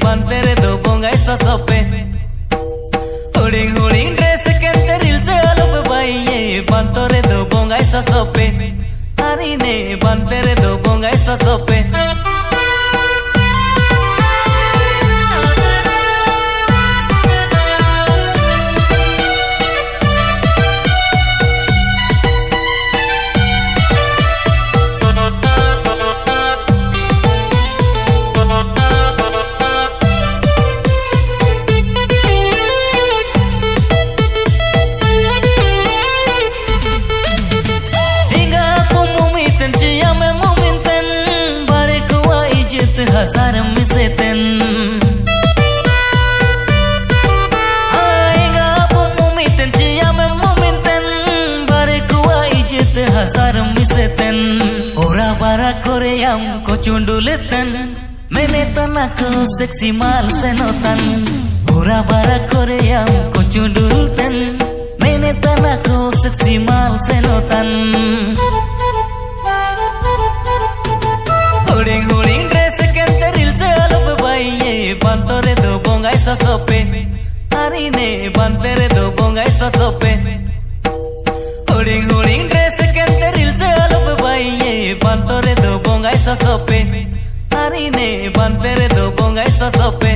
bantere do bongai sosope huring huring dress kente ril se alop baiye bantore do bongai sosope harine bantere do bongai sosope हजार मिसे तेन आएगा वो मुमितन जिया में मुमितन बारे कुआ इज्जत हजार मिसे तेन ओरा बारा करे हम को चुंडुलेतन मैंने तना को सेक्सी माल से नोतन ओरा बारा करे हम को चुंडुलतन मैंने तना को सेक्सी माल से नोतन हुरिंग हुरिंग bantere do bongai sosope harine bantere do bongai sosope huring huring dress kente ril se alop baiye bantere do bongai sosope harine bantere do bongai sosope